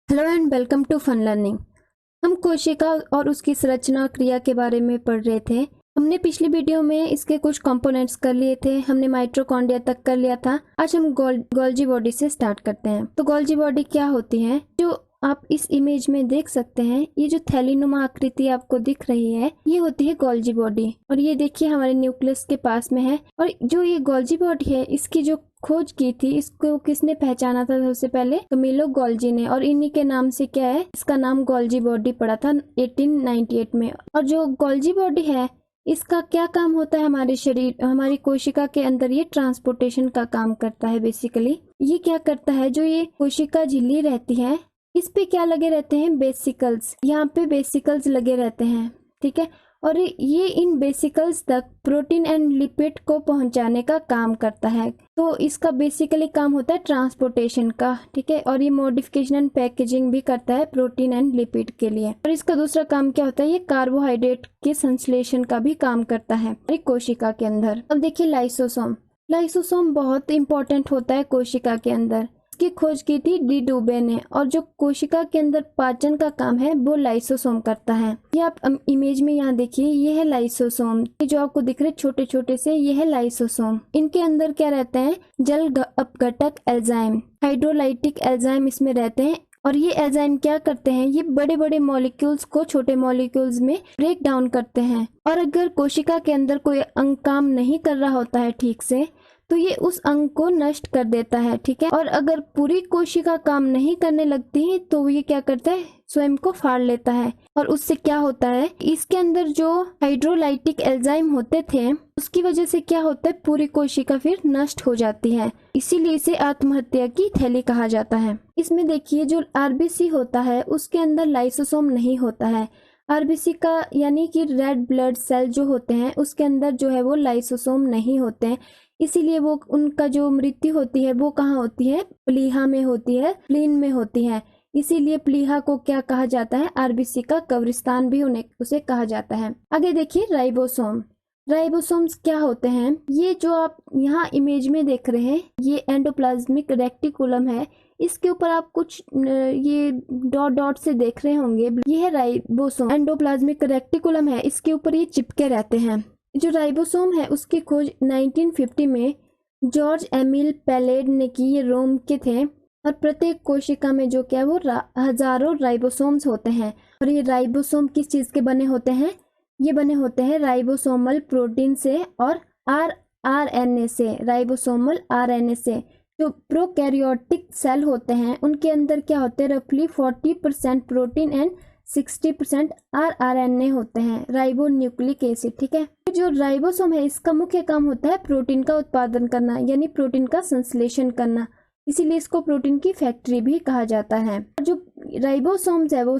Hello and welcome to fun learning. हम कोशिका और उसकी संरचना और क्रिया के बारे में पढ़ रहे थे। हमने पिछली वीडियो में इसके कुछ कंपोनेंट्स कर लिए थे। हमने माइटोकॉन्ड्रिया तक कर लिया था। आज हम गोल्जी बॉडी से स्टार्ट करते हैं। तो गोल्जी बॉडी क्या होती है, जो आप इस इमेज में देख सकते हैं, ये जो थैलीनुमा आकृति आपको दिख रही है, ये होती है गोल्जी बॉडी। और ये देखिए हमारे न्यूक्लियस के पास में है। और जो ये गोल्जी बॉडी है, इसकी जो खोज की थी, इसको किसने पहचाना था सबसे पहले? कमिलो गोल्जी ने। और इन्हीं के नाम से क्या है, इसका नाम गोल्जी बॉडी पड़ा था 1898 में। और जो गोल्जी बॉडी है, इसका क्या काम होता है हमारे शरीर, हमारी कोशिका के अंदर? ये ट्रांसपोर्टेशन का काम करता है। बेसिकली ये क्या करता है, जो ये कोशिका झिल्ली रहती है, इस पे क्या लगे रहते हैं? बेसिकल्स। यहाँ पे बेसिकल्स लगे रहते हैं, ठीक है। और ये इन बेसिकल्स तक प्रोटीन एंड लिपिड को पहुंचाने का काम करता है। तो इसका बेसिकली काम होता है ट्रांसपोर्टेशन का, ठीक है। और ये मॉडिफिकेशन एंड पैकेजिंग भी करता है प्रोटीन एंड लिपिड के लिए। और इसका दूसरा काम क्या होता है, ये कार्बोहाइड्रेट के संश्लेषण का भी काम करता है एक कोशिका के अंदर। अब देखिए लाइसोसोम। लाइसोसोम बहुत इंपॉर्टेंट होता है कोशिका के अंदर। की खोज की थी डी डुबे ने। और जो कोशिका के अंदर पाचन का काम है, वो लाइसोसोम करता है। ये आप इमेज में यहाँ देखिए, ये है लाइसोसोम। ये जो आपको दिख रहे छोटे छोटे से, ये है लाइसोसोम। इनके अंदर क्या रहते हैं? जल अपघटक एंजाइम, हाइड्रोलाइटिक एंजाइम इसमें रहते हैं। और ये एंजाइम क्या करते हैं? ये बड़े बड़े मॉलिक्यूल्स को छोटे मॉलिक्यूल्स में ब्रेक डाउन करते हैं। और अगर कोशिका के अंदर कोई अंग काम नहीं कर रहा होता है ठीक से, तो ये उस अंग को नष्ट कर देता है, ठीक है। और अगर पूरी कोशिका काम नहीं करने लगती है, तो ये क्या करता है? स्वयं को फाड़ लेता है। और उससे क्या होता है, इसके अंदर जो हाइड्रोलाइटिक एंजाइम होते थे, उसकी वजह से क्या होता है, पूरी कोशिका फिर नष्ट हो जाती है। इसीलिए इसे आत्महत्या की थैली कहा जाता है। इसमें देखिए जो आरबीसी होता है, उसके अंदर लाइसोसोम नहीं होता है। आरबीसी का यानी कि रेड ब्लड सेल जो होते हैं, उसके अंदर जो है वो लाइसोसोम नहीं होते हैं। इसीलिए वो उनका जो मृत्यु होती है, वो कहाँ होती है? प्लीहा में होती है, स्प्लीन में होती है। इसीलिए प्लीहा को क्या कहा जाता है? आरबीसी का कब्रिस्तान भी उसे कहा जाता है। आगे देखिए राइबोसोम। राइबोसोम्स क्या होते हैं? ये जो आप यहाँ इमेज में देख रहे हैं, ये एंडोप्लाज्मिक रेक्टिकुलम है। इसके ऊपर आप कुछ ये डॉट डॉट से देख रहे होंगे, ये है राइबोसोम। एंडोप्लाज्मिक रेक्टिकुलम है, इसके ऊपर ये चिपके रहते हैं। जो राइबोसोम है, उसकी खोज 1950 में जॉर्ज एमिल पैलेड ने की। ये रोम के थे। और प्रत्येक कोशिका में जो क्या वो हजारों राइबोसोम्स होते हैं। और ये राइबोसोम किस चीज के बने होते हैं? ये बने होते हैं राइबोसोमल प्रोटीन से और आरएनए से। राइबोसोमल आरएनए से। जो प्रोकैरियोटिक सेल होते हैं, उनके अंदर क्या होते हैं? रफली 40% प्रोटीन एंड 60% आरएनए होते हैं, राइबो न्यूक्लिक एसिड, ठीक है। जो राइबोसोम है, इसका मुख्य काम होता है प्रोटीन का उत्पादन करना, यानी प्रोटीन का संश्लेषण करना। इसीलिए इसको प्रोटीन की फैक्ट्री भी कहा जाता है। जो राइबोसोम्स है, वो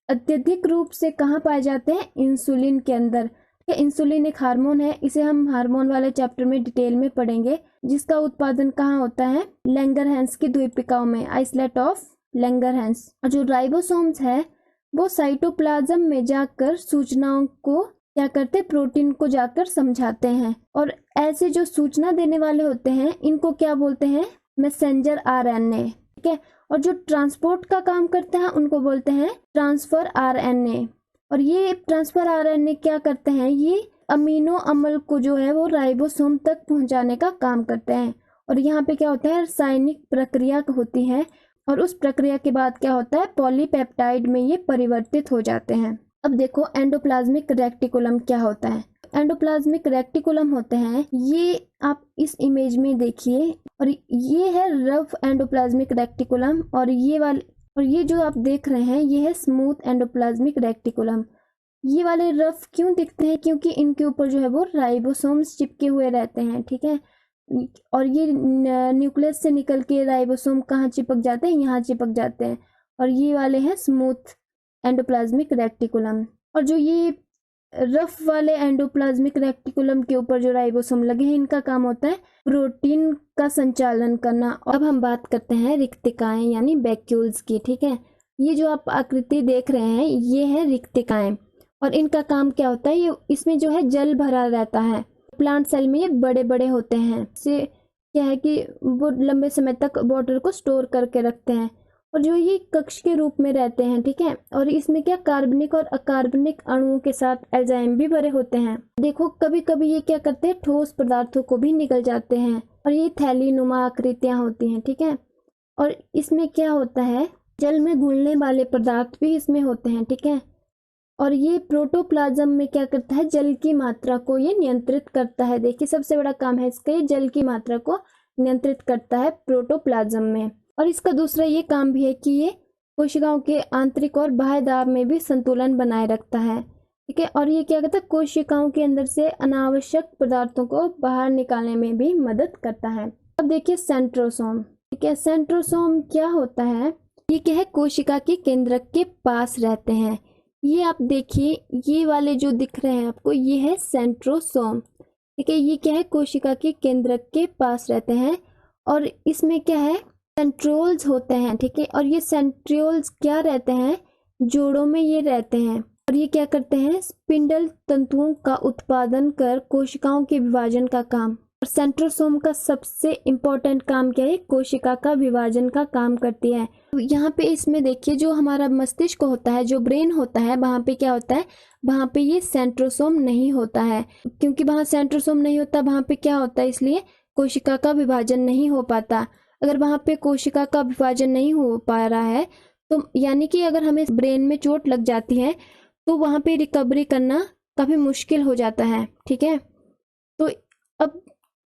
अत्यधिक रूप से कहाँ पाए जाते हैं? इंसुलिन के अंदर। इंसुलिन एक हार्मोन है, इसे हम हार्मोन वाले चैप्टर में डिटेल में पढ़ेंगे। जिसका उत्पादन कहाँ होता है? लैंगरहैंस की द्वीपिकाओं में, आइसलेट ऑफ लैंगरहैंस। और जो राइबोसोम्स है, वो साइटोप्लाज्म में जाकर सूचनाओं को क्या करते? प्रोटीन को जाकर समझाते हैं। और ऐसे जो सूचना देने वाले होते हैं, इनको क्या बोलते हैं? मैसेंजर आरएनए, ठीक है। और जो ट्रांसपोर्ट का काम करते हैं, उनको बोलते हैं ट्रांसफर आरएनए। और ये ट्रांसफर आरएनए क्या करते हैं? ये अमीनो अम्ल को जो है वो राइबोसोम तक पहुंचाने का काम करते हैं। और यहाँ पे क्या होता है? रासायनिक प्रक्रिया होती है। और उस प्रक्रिया के बाद क्या होता है? पॉलीपेप्टाइड में ये परिवर्तित हो जाते हैं। अब देखो एंडोप्लाज्मिक रेक्टिकुलम क्या होता है। एंडोप्लाज्मिक रेक्टिकुलम होते हैं, ये आप इस इमेज में देखिए। और ये है रफ एंडोप्लाज्मिक रेक्टिकुलम। और ये जो आप देख रहे हैं, ये है स्मूथ एंडोप्लाज्मिक रेक्टिकुलम। ये वाले रफ क्यों दिखते हैं? क्योंकि इनके ऊपर जो है वो राइबोसोम्स चिपके हुए रहते हैं, ठीक है। और ये न्यूक्लियस से निकल के राइबोसोम कहाँ चिपक जाते हैं? यहाँ चिपक जाते हैं। और ये वाले हैं स्मूथ एंडोप्लाज्मिक रेक्टिकुलम। और जो ये रफ वाले एंडोप्लाज्मिक रेक्टिकुलम के ऊपर जो राइबोसोम लगे हैं, इनका काम होता है प्रोटीन का संचालन करना। अब हम बात करते हैं रिक्तिकाएं यानी वैक्यूल्स की, ठीक है। ये जो आप आकृति देख रहे हैं, ये है रिक्तिकाएं। और इनका काम क्या होता है? ये इसमें जो है जल भरा रहता है। प्लांट सेल में ये बड़े बड़े होते हैं। इससे क्या है कि वो लंबे समय तक वाटर को स्टोर करके रखते हैं। और जो ये कक्ष के रूप में रहते हैं, ठीक है। और इसमें क्या कार्बनिक और अकार्बनिक अणुओं के साथ एंजाइम भी भरे होते हैं। देखो कभी कभी ये क्या करते हैं, ठोस पदार्थों को भी निगल जाते हैं और ये थैली नुमा आकृतियां होती हैं, ठीक है। और इसमें क्या होता है, जल में घुलने वाले पदार्थ भी इसमें होते हैं, ठीक है। और ये प्रोटोप्लाज्म में क्या करता है, जल की मात्रा को ये नियंत्रित करता है। देखिए सबसे बड़ा काम है इसका, ये जल की मात्रा को नियंत्रित करता है प्रोटोप्लाज्म में। और इसका दूसरा ये काम भी है कि ये कोशिकाओं के आंतरिक और बाह्य दाब में भी संतुलन बनाए रखता है, ठीक है। और ये क्या करता है, कोशिकाओं के अंदर से अनावश्यक पदार्थों को बाहर निकालने में भी मदद करता है। अब देखिए सेंट्रोसोम, ठीक है। सेंट्रोसोम क्या होता है, ये क्या है, कोशिका के केंद्रक के पास रहते हैं। ये आप देखिए, ये वाले जो दिख रहे हैं आपको, ये है सेंट्रोसोम, ठीक है। ये क्या है, कोशिका के केंद्रक के पास रहते हैं। और इसमें क्या है, सेंट्रियोल्स होते हैं, ठीक है। और ये सेंट्रियोल्स क्या रहते हैं, जोड़ों में ये रहते हैं। और ये क्या करते हैं, स्पिंडल तंतुओं का उत्पादन कर कोशिकाओं के विभाजन का काम। और सेंट्रोसोम का सबसे इम्पोर्टेंट काम क्या है, कोशिका का विभाजन का काम करती है। तो यहाँ पे इसमें देखिए, जो हमारा मस्तिष्क होता है, जो ब्रेन होता है, वहाँ पे क्या होता है, वहाँ पे ये सेंट्रोसोम नहीं होता है। क्योंकि वहाँ सेंट्रोसोम नहीं होता, वहाँ पे क्या होता है, इसलिए कोशिका का विभाजन नहीं हो पाता। अगर वहाँ पे कोशिका का विभाजन नहीं हो पा रहा है तो यानी कि अगर हमें ब्रेन में चोट लग जाती है तो वहाँ पे रिकवरी करना काफ़ी मुश्किल हो जाता है, ठीक है। तो अब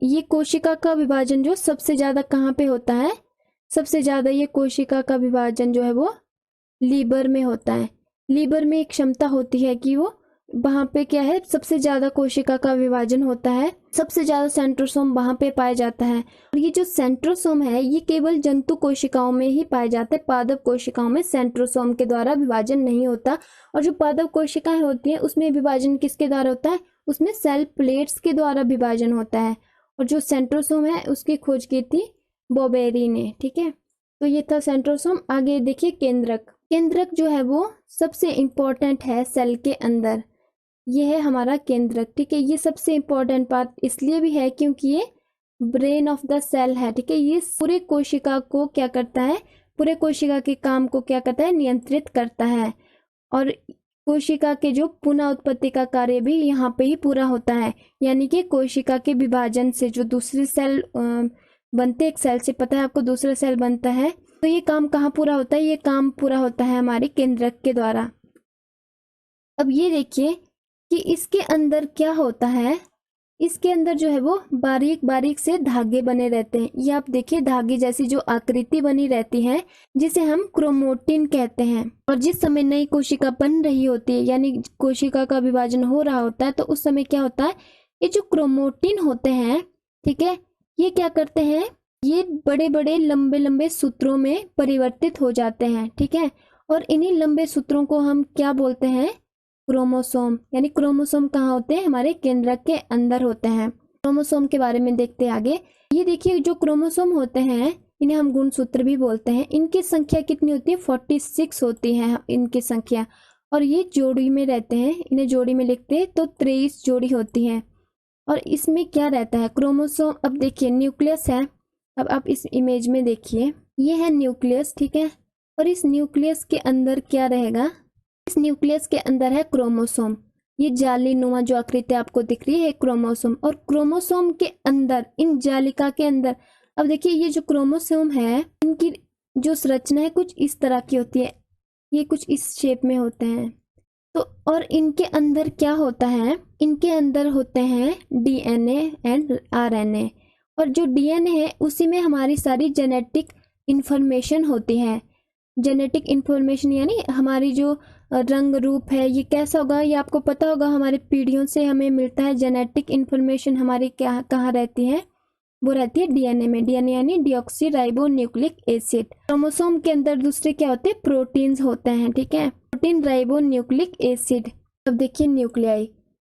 ये कोशिका का विभाजन जो सबसे ज़्यादा कहाँ पे होता है, सबसे ज़्यादा ये कोशिका का विभाजन जो है वो लीवर में होता है। लीवर में एक क्षमता होती है कि वो वहाँ पे क्या है, सबसे ज़्यादा कोशिका का विभाजन होता है, सबसे ज़्यादा सेंट्रोसोम वहाँ पे पाया जाता है। और ये जो सेंट्रोसोम है ये केवल जंतु कोशिकाओं में ही पाए जाते हैं, पादप कोशिकाओं में सेंट्रोसोम के द्वारा विभाजन नहीं होता। और जो पादप कोशिकाएं होती हैं उसमें विभाजन किसके द्वारा होता है, उसमें सेल प्लेट्स के द्वारा विभाजन होता है। और जो सेंट्रोसोम है उसकी खोज की थी बोबेरी ने, ठीक है। तो ये था सेंट्रोसोम। आगे देखिए केंद्रक। केंद्रक जो है वो सबसे इम्पोर्टेंट है सेल के अंदर, ये है हमारा केंद्रक, ठीक है। ये सबसे इम्पोर्टेंट पार्ट इसलिए भी है क्योंकि ये ब्रेन ऑफ द सेल है, ठीक है। ये पूरे कोशिका को क्या करता है, पूरे कोशिका के काम को क्या करता है, नियंत्रित करता है। और कोशिका के जो पुनः उत्पत्ति का कार्य भी यहाँ पे ही पूरा होता है। यानी कि कोशिका के विभाजन से जो दूसरे सेल बनते, एक सेल से पता है आपको दूसरा सेल बनता है, तो ये काम कहाँ पूरा होता है, ये काम पूरा होता है हमारे केंद्रक के द्वारा। अब ये देखिए कि इसके अंदर क्या होता है, इसके अंदर जो है वो बारीक बारीक से धागे बने रहते हैं। ये आप देखिए, धागे जैसी जो आकृति बनी रहती है जिसे हम क्रोमोटिन कहते हैं। और जिस समय नई कोशिका बन रही होती है, यानी कोशिका का विभाजन हो रहा होता है, तो उस समय क्या होता है, ये जो क्रोमोटिन होते हैं, ठीक है, ये क्या करते हैं, ये बड़े बड़े लंबे लंबे सूत्रों में परिवर्तित हो जाते हैं, ठीक है। और इन्हीं लंबे सूत्रों को हम क्या बोलते हैं, क्रोमोसोम। यानी क्रोमोसोम कहाँ होते हैं, हमारे केंद्रक के अंदर होते हैं। क्रोमोसोम के बारे में देखते हैं आगे। ये देखिए जो क्रोमोसोम होते हैं इन्हें हम गुणसूत्र भी बोलते हैं। इनकी संख्या कितनी होती है, 46 होती है इनकी संख्या। और ये जोड़ी में रहते हैं, इन्हें जोड़ी में लिखते हैं तो 23 जोड़ी होती है। और इसमें क्या रहता है क्रोमोसोम, अब देखिए न्यूक्लियस है। अब आप इस इमेज में देखिए, ये है न्यूक्लियस, ठीक है। और इस न्यूक्लियस के अंदर क्या रहेगा, इस न्यूक्लियस के अंदर है क्रोमोसोम। ये जाली नुमा जो आकृति आपको दिख रही है क्रोमोसोम। और क्रोमोसोम के अंदर, इन जालिका के अंदर, अब देखिए ये जो क्रोमोसोम है इनकी जो संरचना है कुछ इस तरह की होती है, ये कुछ इस शेप में होते हैं। तो और इनके अंदर क्या होता है, इनके अंदर होते हैं डीएनए एंड आरएनए। और जो डीएनए है उसी में हमारी सारी जेनेटिक इंफॉर्मेशन होती है। जेनेटिक इंफॉर्मेशन यानी हमारी जो रंग रूप है ये कैसा होगा, ये आपको पता होगा, हमारे पीढ़ियों से हमें मिलता है। जेनेटिक इंफॉर्मेशन हमारी क्या कहाँ रहती है, वो रहती है डीएनए में। डीएनए यानी deoxy ribo nucleic acid. Chromosome के अंदर दूसरे क्या होते हैं, प्रोटीन्स होते हैं, ठीक है, प्रोटीन राइबो न्यूक्लिक एसिड। अब देखिए न्यूक्लियाई,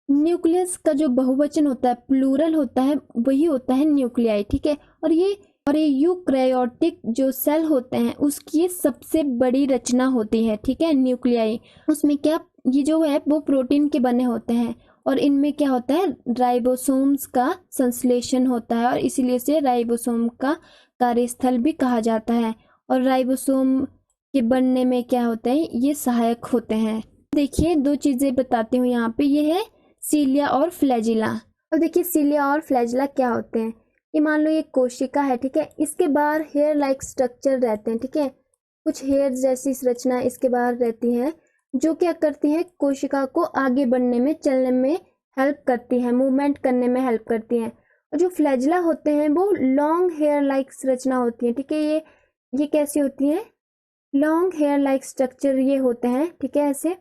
न्यूक्लियस का जो बहुवचन होता है, प्लूरल होता है, वही होता है न्यूक्लियाई, ठीक है। और ये यूकैरियोटिक जो सेल होते हैं उसकी सबसे बड़ी रचना होती है, ठीक है, न्यूक्लियाई। उसमें क्या, ये जो है वो प्रोटीन के बने होते हैं। और इनमें क्या होता है, राइबोसोम्स का संश्लेषण होता है और इसीलिए से राइबोसोम का कार्यस्थल भी कहा जाता है। और राइबोसोम के बनने में क्या होते हैं, ये सहायक होते हैं। देखिए 2 चीजें बताती हूँ यहाँ पे, ये है सीलिया और फ्लैजिला। अब देखिए सीलिया और फ्लैजिला क्या होते हैं। ये मान लो ये कोशिका है, ठीक है, इसके बाहर हेयर लाइक स्ट्रक्चर रहते हैं, ठीक है, कुछ हेयर जैसी संरचना इसके बाहर रहती है जो क्या करती है, कोशिका को आगे बढ़ने में, चलने में हेल्प करती है, मूवमेंट करने में हेल्प करती है। और जो फ्लैजिला होते हैं वो लॉन्ग हेयर लाइक संरचना होती है, ठीक है, ये कैसी होती है, लॉन्ग हेयर लाइक स्ट्रक्चर ये होते हैं, ठीक है, ऐसे।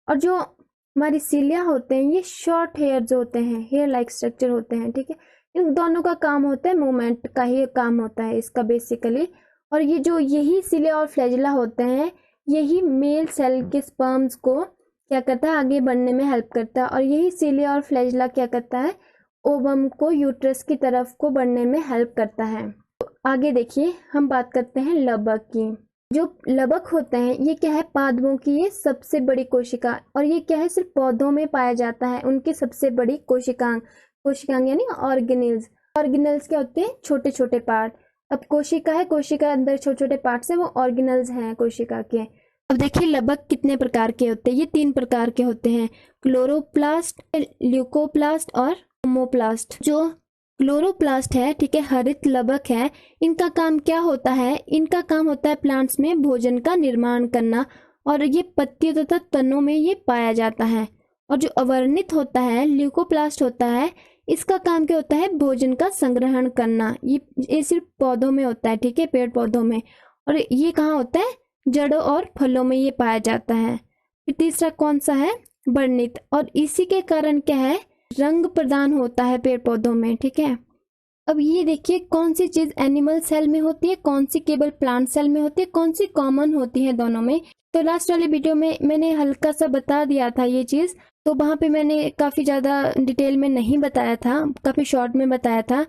और जो हमारी सीलिया होते हैं ये शॉर्ट हेयर जो होते हैं, हेयर लाइक स्ट्रक्चर होते हैं, ठीक है। इन दोनों का काम होता है, मूवमेंट का ही काम होता है इसका बेसिकली। और ये जो यही सीलिया और फ्लैजिला होते हैं, यही मेल सेल के स्पर्म्स को क्या करता है, आगे बढ़ने में हेल्प करता है। और यही सीलिया और फ्लैजिला क्या करता है, ओवम को यूट्रस की तरफ को बढ़ने में हेल्प करता है। तो आगे देखिए हम बात करते हैं लबक की। जो लबक होते हैं ये क्या है, पादपों की ये सबसे बड़ी कोशिका, और ये क्या है, सिर्फ पौधों में पाया जाता है, उनकी सबसे बड़ी कोशिकांग यानी ऑर्गेनेल्स। ऑर्गेनेल्स क्या होते हैं, छोटे छोटे पार्ट। अब कोशिका है, कोशिका अंदर छोटे छोटे पार्ट्स हैं, वो ऑर्गेनेल्स हैं कोशिका के। अब देखिए लबक कितने प्रकार के होते हैं, ये 3 प्रकार के होते हैं, क्लोरोप्लास्ट, ल्यूकोप्लास्ट और होमोप्लास्ट। जो क्लोरोप्लास्ट है, ठीक है, हरित लबक है, इनका काम क्या होता है, इनका काम होता है प्लांट्स में भोजन का निर्माण करना, और ये पत्तियों तथा तनों में ये पाया जाता है। और जो अवर्णित होता है, ल्यूकोप्लास्ट होता है, इसका काम क्या होता है, भोजन का संग्रहण करना। ये सिर्फ पौधों में होता है, ठीक है, पेड़ पौधों में। और ये कहाँ होता है, जड़ों और फलों में ये पाया जाता है। फिर तीसरा कौन सा है, वर्णित, और इसी के कारण क्या है, रंग प्रदान होता है पेड़ पौधों में, ठीक है। अब ये देखिए कौन सी चीज एनिमल सेल में होती है, कौन सी केवल प्लांट सेल में होती है, कौन सी कॉमन होती है दोनों में। तो लास्ट वाले वीडियो में मैंने हल्का सा बता दिया था ये चीज, तो वहां पे मैंने काफी ज्यादा डिटेल में नहीं बताया था, काफी शॉर्ट में बताया था,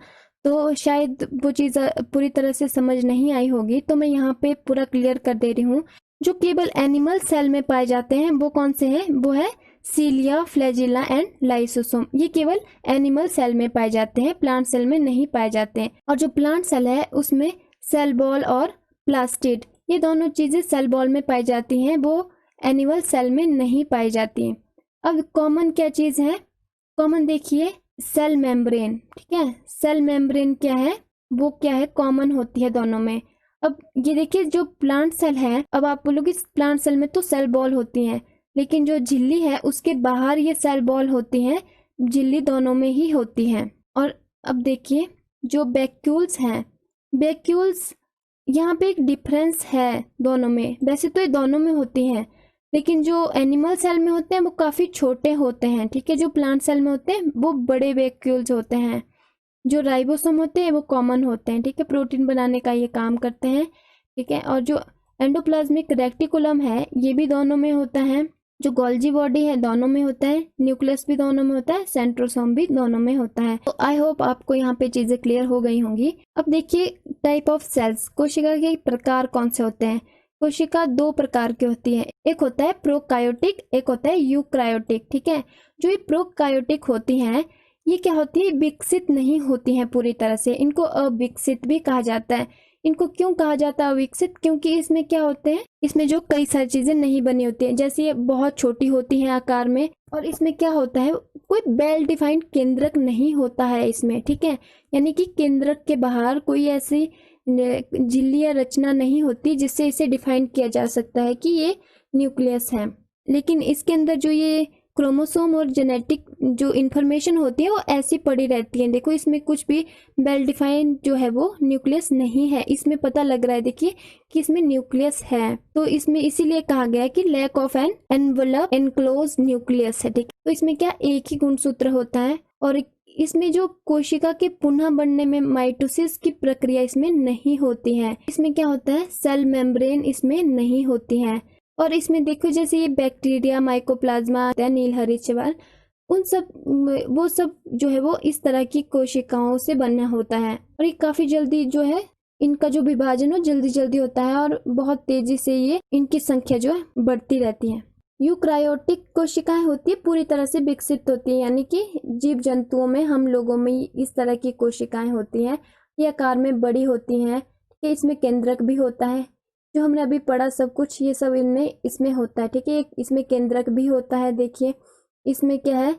तो शायद वो चीज पूरी तरह से समझ नहीं आई होगी, तो मैं यहाँ पे पूरा क्लियर कर दे रही हूँ। जो केवल एनिमल सेल में पाए जाते हैं वो कौन से हैं, वो है सीलिया, फ्लैजिला एंड लाइसोसोम। ये केवल एनिमल सेल में पाए जाते हैं, प्लांट सेल में नहीं पाए जाते हैं। और जो प्लांट सेल है उसमें सेल बॉल और प्लास्टिड, ये दोनों चीजें सेल बॉल में पाई जाती हैं, वो एनिमल सेल में नहीं पाई जाती हैं। अब कॉमन क्या चीज है, कॉमन देखिए सेल मेम्ब्रेन, ठीक है, सेल मेम्ब्रेन क्या है, वो क्या है, कॉमन होती है दोनों में। अब ये देखिए जो प्लांट सेल है, अब आप बोलोगे प्लांट सेल में तो सेल बॉल होती हैं, लेकिन जो झिल्ली है उसके बाहर ये सेल बॉल होती हैं, झिल्ली दोनों में ही होती है। और अब देखिए जो वैक्यूल्स हैं, वैक्यूल्स यहाँ पे एक डिफरेंस है दोनों में, वैसे तो ये दोनों में होती हैं, लेकिन जो एनिमल सेल में होते हैं वो काफी छोटे होते हैं, ठीक है, जो प्लांट सेल में होते हैं वो बड़े वैक्यूल्स होते हैं। जो राइबोसोम होते हैं वो कॉमन होते हैं, ठीक है, प्रोटीन बनाने का ये काम करते हैं, ठीक है। और जो एंडोप्लाज्मिक रेटिकुलम है ये भी दोनों में होता है, जो गोल्जी बॉडी है दोनों में होता है, न्यूक्लियस भी दोनों में होता है, सेंट्रोसोम भी दोनों में होता है। तो आई होप आपको यहाँ पे चीजें क्लियर हो गई होंगी। अब देखिए टाइप ऑफ सेल्स, कोशिका के प्रकार कौन से होते हैं। कोशिका 2 प्रकार की होती है, एक होता है प्रोकायोटिक, एक होता है यूक्रायोटिक, ठीक है। जो ये प्रोकायोटिक होती हैं ये क्या होती है, विकसित नहीं होती हैं पूरी तरह से, इनको अविकसित भी कहा जाता है। इनको क्यों कहा जाता है अविकसित, क्योंकि इसमें क्या होते हैं, इसमें जो कई सारी चीजें नहीं बनी होती हैं, जैसे ये बहुत छोटी होती हैं आकार में, और इसमें क्या होता है, कोई वेल डिफाइंड केंद्रक नहीं होता है इसमें, ठीक है, यानी कि केंद्रक के बाहर कोई ऐसी झिल्ली या रचना नहीं होती जिससे इसे डिफाइन किया जा सकता है कि ये न्यूक्लियस है। लेकिन इसके अंदर जो ये क्रोमोसोम और जेनेटिक जो इन्फॉर्मेशन होती है वो ऐसी पड़ी रहती है। देखो इसमें कुछ भी वेल डिफाइंड जो है वो न्यूक्लियस नहीं है, इसमें पता लग रहा है देखिए कि इसमें न्यूक्लियस है, तो इसमें इसीलिए कहा गया है कि lack of an envelope enclose nucleus है, ठीक है। तो इसमें क्या एक ही गुणसूत्र होता है, और इसमें जो कोशिका के पुनः बनने में माइटोसिस की प्रक्रिया इसमें नहीं होती है। इसमें क्या होता है, सेल मेम्ब्रेन इसमें नहीं होती है। और इसमें देखो जैसे ये बैक्टीरिया, माइकोप्लाज्मा, नीलहरित शैवाल, उन सब वो सब जो है वो इस तरह की कोशिकाओं से बना होता है, और ये काफी जल्दी जो है इनका जो विभाजन हो जल्दी जल्दी होता है, और बहुत तेजी से ये इनकी संख्या जो है बढ़ती रहती है। यूक्रायोटिक कोशिकाएं होती है पूरी तरह से विकसित होती है, यानी कि जीव जंतुओं में, हम लोगों में इस तरह की कोशिकाएं होती हैं, ये आकार में बड़ी होती हैं, इसमें केंद्रक भी होता है, जो हमने अभी पढ़ा सब कुछ ये सब इनमें इसमें होता है, ठीक है। इसमें केंद्रक भी होता है, देखिए इसमें क्या है,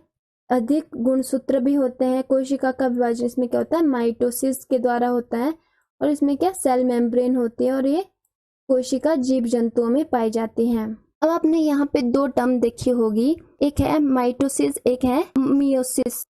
अधिक गुणसूत्र भी होते हैं। कोशिका का विभाजन इसमें क्या होता है, माइटोसिस के द्वारा होता है। और इसमें क्या, सेल मेम्ब्रेन होती है और ये कोशिका जीव जंतुओं में पाई जाती हैं। अब आपने यहाँ पे दो टर्म देखी होगी, एक है माइटोसिस, एक है मियोसिस।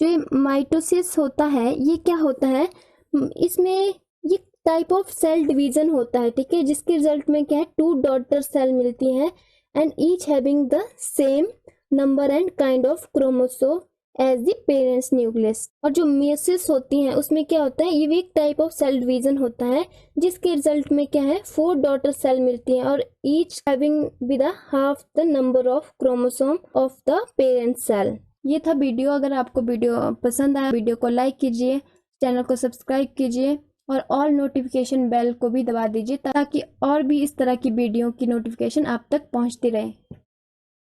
जो ये माइटोसिस होता है ये क्या होता है, इसमें ये टाइप ऑफ सेल डिवीजन होता है, ठीक है, जिसके रिजल्ट में क्या है, 2 डॉटर सेल मिलती हैं and each having the same number and kind of chromosome as the parents nucleus. और जो मियोसिस होती हैं उसमें क्या होता है, ये भी एक टाइप ऑफ सेल डिवीजन होता है जिसके रिजल्ट में क्या है, 4 डॉटर सेल मिलती हैं और each having with half the number of chromosome of the parent cell. ये था वीडियो। अगर आपको वीडियो पसंद आया, वीडियो को लाइक कीजिए, चैनल को सब्सक्राइब कीजिए और ऑल नोटिफिकेशन बेल को भी दबा दीजिए ताकि और भी इस तरह की वीडियो की नोटिफिकेशन आप तक पहुंचती रहे।